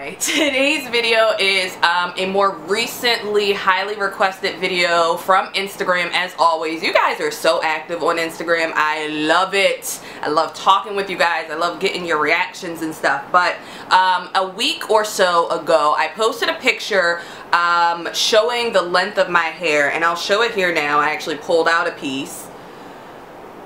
Alright, today's video is a more recently highly requested video from Instagram. As always, you guys are so active on Instagram. I love it. I love talking with you guys. I love getting your reactions and stuff. But a week or so ago, I posted a picture showing the length of my hair, and I'll show it here now. I actually pulled out a piece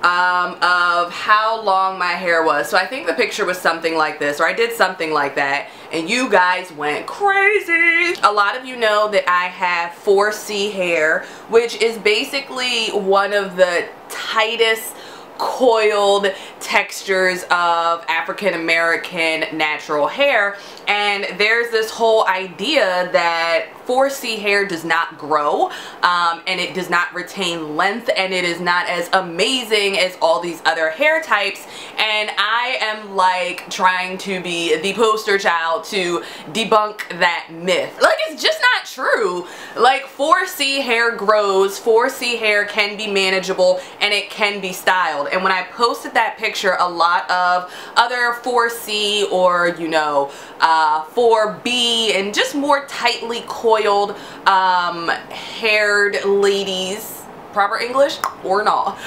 of how long my hair was. So I think the picture was something like this, or I did something like that, and you guys went crazy. A lot of you know that I have 4C hair, which is basically one of the tightest coiled textures of African American natural hair, and there's this whole idea that 4C hair does not grow and it does not retain length, and it is not as amazing as all these other hair types, and I am like trying to be the poster child to debunk that myth. Like, it's just not true. Like, 4C hair grows, 4C hair can be manageable, and it can be styled. And when I posted that picture, a lot of other 4C or, you know, 4B and just more tightly coiled haired ladies, proper English or not,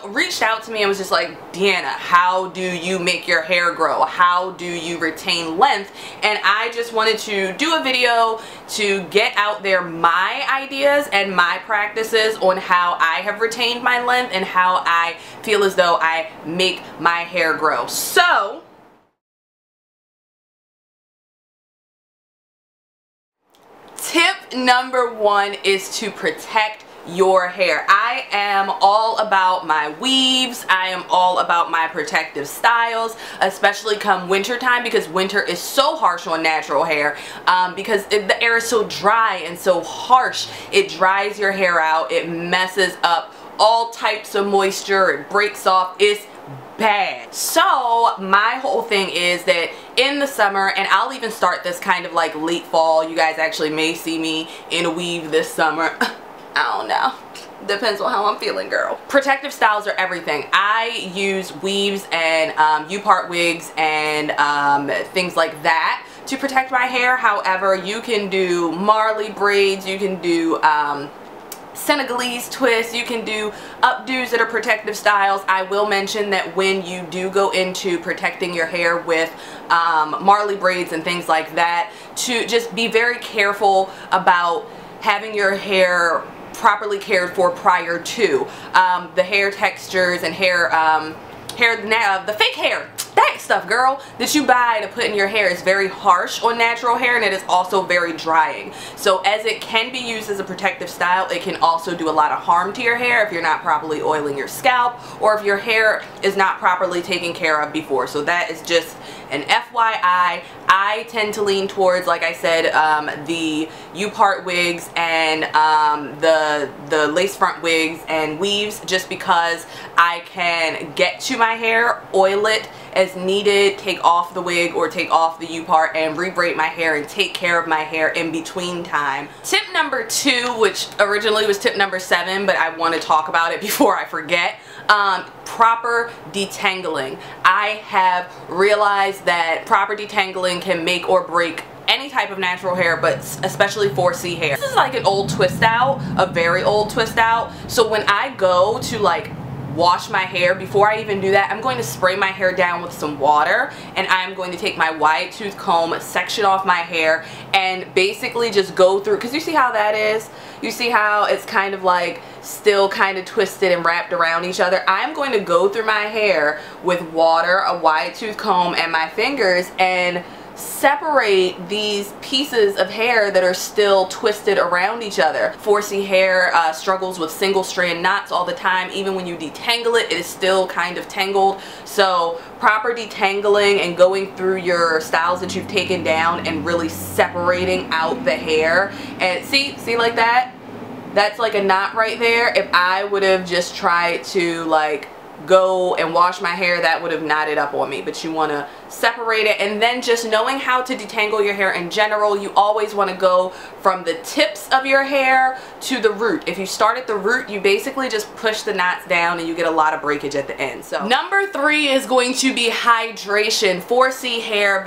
reached out to me and was just like, Deanna, how do you make your hair grow? How do you retain length? And I just wanted to do a video to get out there my ideas and my practices on how I have retained my length and how I feel as though I make my hair grow. So tip number one is to protect your hair. I am all about my weaves. I am all about my protective styles, especially come winter time, because winter is so harsh on natural hair because the air is so dry and so harsh. It dries your hair out. It messes up all types of moisture. It breaks off. It's bad. So my whole thing is that in the summer, and I'll even start this kind of like late fall, you guys actually may see me in a weave this summer. I don't know. Depends on how I'm feeling, girl. Protective styles are everything. I use weaves and U-part wigs and things like that to protect my hair. However, you can do Marley braids, you can do Senegalese twists, you can do updos that are protective styles. I will mention that when you do go into protecting your hair with Marley braids and things like that, to just be very careful about having your hair properly cared for prior to. The hair textures and the fake hair, that stuff, girl, that you buy to put in your hair is very harsh on natural hair, and it is also very drying. So as it can be used as a protective style, it can also do a lot of harm to your hair if you're not properly oiling your scalp, or if your hair is not properly taken care of before. So that is just an FYI. I tend to lean towards, like I said, the U-part wigs and the lace front wigs and weaves, just because I can get to my hair, oil it as needed, take off the wig or take off the U-part and re-braid my hair and take care of my hair in between time. Tip number 2, which originally was tip number 7, but I want to talk about it before I forget. Proper detangling. I have realized that proper detangling can make or break any type of natural hair, but especially 4C hair. This is like an old twist out, a very old twist out. So when I go to like wash my hair, before I even do that, I'm going to spray my hair down with some water, and I'm going to take my wide tooth comb, section off my hair, and basically just go through, because you see how that is? You see how it's kind of like still kind of twisted and wrapped around each other? I'm going to go through my hair with water, a wide tooth comb, and my fingers, and separate these pieces of hair that are still twisted around each other. 4C hair struggles with single strand knots all the time. Even when you detangle it, it is still kind of tangled. So proper detangling and going through your styles that you've taken down and really separating out the hair. And see like that? That's like a knot right there. If I would have just tried to like go and wash my hair, that would have knotted up on me. But you want to separate it, and then just knowing how to detangle your hair in general. You always want to go from the tips of your hair to the root. If you start at the root, you basically just push the knots down and you get a lot of breakage at the end. So number 3 is going to be hydration. 4C hair,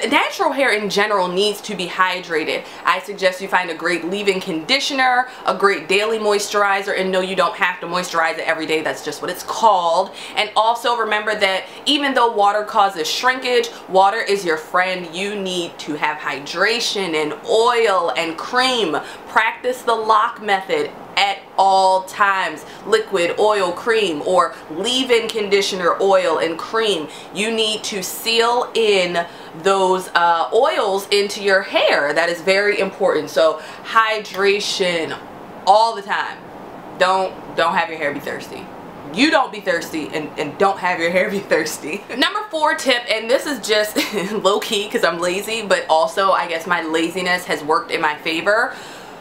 natural hair in general needs to be hydrated. I suggest you find a great leave-in conditioner, a great daily moisturizer, and no, you don't have to moisturize it every day. That's just what it's called. And also remember that even though water causes shrinkage, water is your friend. You need to have hydration and oil and cream. Practice the lock method at all times. Liquid, oil, cream, or leave-in conditioner, oil, and cream. You need to seal in those oils into your hair. That is very important. So hydration all the time. Don't have your hair be thirsty. You don't be thirsty, and don't have your hair be thirsty. Number 4 tip, and this is just low-key because I'm lazy, but also I guess my laziness has worked in my favor.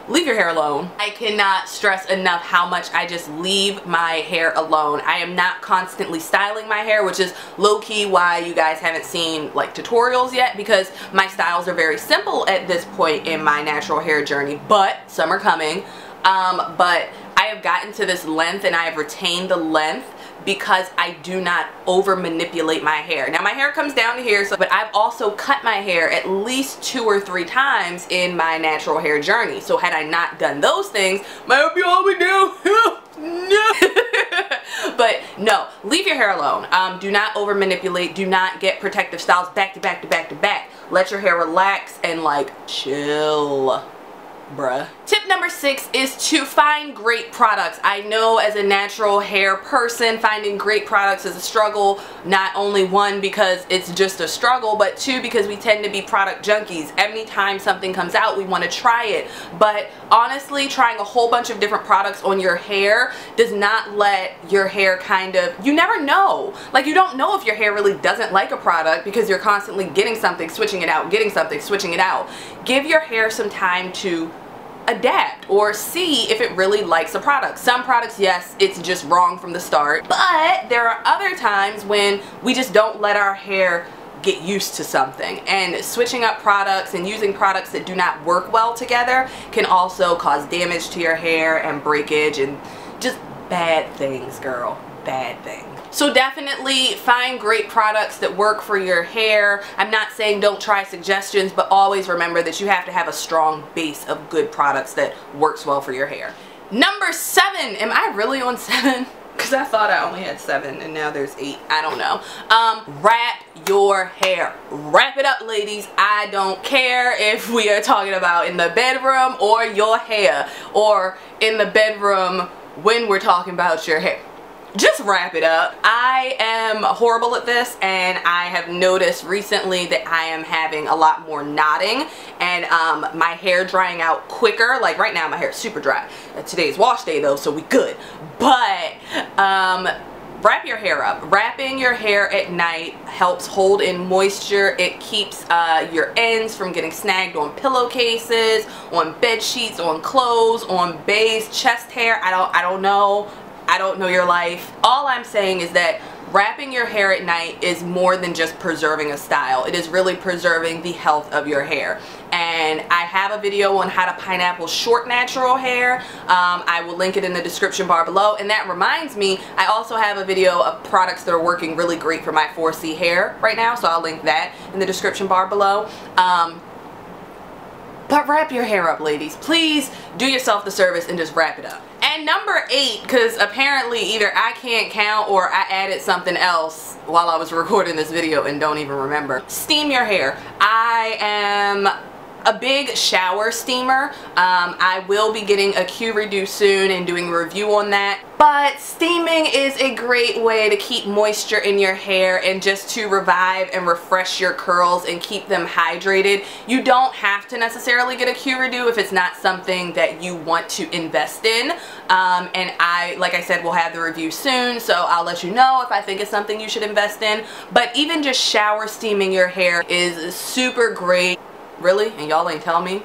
Leave your hair alone. I cannot stress enough how much I just leave my hair alone. I am not constantly styling my hair, which is low-key why you guys haven't seen like tutorials yet, because my styles are very simple at this point in my natural hair journey, but some are coming. But I have gotten to this length and I have retained the length because I do not over manipulate my hair. Now my hair comes down to here, but I've also cut my hair at least 2 or 3 times in my natural hair journey. So had I not done those things, my hair would be all the way down. But no, leave your hair alone. Do not over manipulate. Do not get protective styles back to back to back to back. Let your hair relax and like chill. Bruh. Tip number 6 is to find great products. I know as a natural hair person, finding great products is a struggle. Not only 1, because it's just a struggle, but 2, because we tend to be product junkies. Anytime something comes out, we want to try it. But honestly, trying a whole bunch of different products on your hair does not let your hair you never know. Like, you don't know if your hair really doesn't like a product because you're constantly getting something, switching it out, getting something, switching it out. Give your hair some time to adapt or see if it really likes a product. Some products, yes, it's just wrong from the start, but there are other times when we just don't let our hair get used to something, and switching up products and using products that do not work well together can also cause damage to your hair and breakage and just bad things, girl. Bad things. So definitely find great products that work for your hair. I'm not saying don't try suggestions, but always remember that you have to have a strong base of good products that works well for your hair. Number 7. Am I really on 7? Because I thought I only had 7 and now there's 8. I don't know. Wrap your hair. Wrap it up, ladies. I don't care if we are talking about in the bedroom or your hair, or in the bedroom when we're talking about your hair. Just wrap it up. I am horrible at this, and I have noticed recently that I am having a lot more knotting and my hair drying out quicker. Like right now my hair is super dry. Today's wash day though, so we good. But wrap your hair up. Wrapping your hair at night helps hold in moisture. It keeps your ends from getting snagged on pillowcases, on bed sheets, on clothes, on bays, chest hair. I don't know. I don't know your life. All I'm saying is that wrapping your hair at night is more than just preserving a style. It is really preserving the health of your hair. And I have a video on how to pineapple short natural hair. I will link it in the description bar below. And that reminds me, I also have a video of products that are working really great for my 4C hair right now. So I'll link that in the description bar below. But wrap your hair up, ladies. Please do yourself the service and just wrap it up. And number 8, because apparently either I can't count or I added something else while I was recording this video and don't even remember. Steam your hair. I am a big shower steamer. I will be getting a Q-Redo soon and doing a review on that. But steaming is a great way to keep moisture in your hair and just to revive and refresh your curls and keep them hydrated. You don't have to necessarily get a Q-Redo if it's not something that you want to invest in. And like I said, will have the review soon, so I'll let you know if I think it's something you should invest in. But even just shower steaming your hair is super great. Really? And y'all ain't telling me?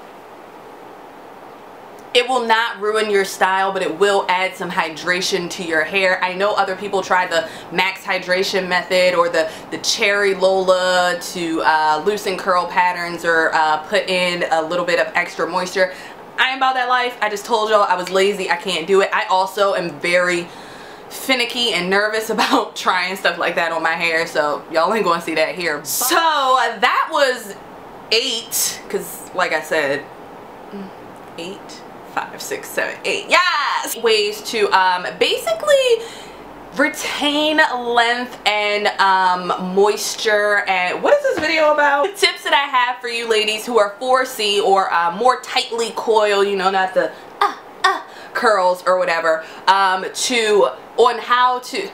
It will not ruin your style, but it will add some hydration to your hair. I know other people try the max hydration method or the cherry Lola to loosen curl patterns or put in a little bit of extra moisture. I am about that life. I just told y'all I was lazy. I can't do it. I also am very finicky and nervous about trying stuff like that on my hair, so y'all ain't gonna see that here. So that was 8, because like I said, 8, 5, 6, 7, 8, yes, ways to basically retain length and moisture. And what is this video about? Tips that I have for you ladies who are 4C or more tightly coiled, you know, not the curls or whatever, on how to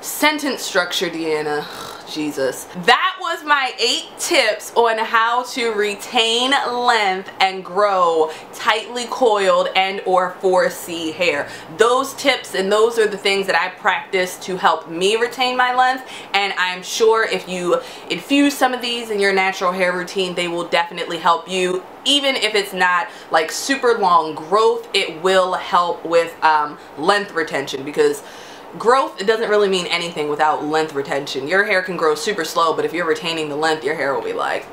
sentence structure, Deanna. Jesus. That was my 8 tips on how to retain length and grow tightly coiled and or 4C hair. Those tips and those are the things that I practice to help me retain my length, and I'm sure if you infuse some of these in your natural hair routine, they will definitely help you. Even if it's not like super long growth, it will help with length retention, because growth, it doesn't really mean anything without length retention. Your hair can grow super slow, but if you're retaining the length, your hair will be like,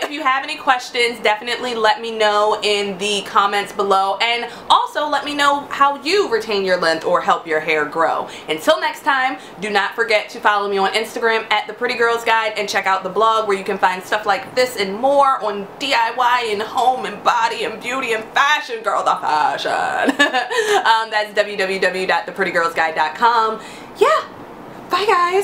if you have any questions, definitely let me know in the comments below, and also let me know how you retain your length or help your hair grow. Until next time, do not forget to follow me on Instagram at The Pretty Girls Guide, and check out the blog where you can find stuff like this and more on DIY and home and body and beauty and fashion, girl, the fashion. That's www.theprettygirlsguide.com. Yeah, bye guys.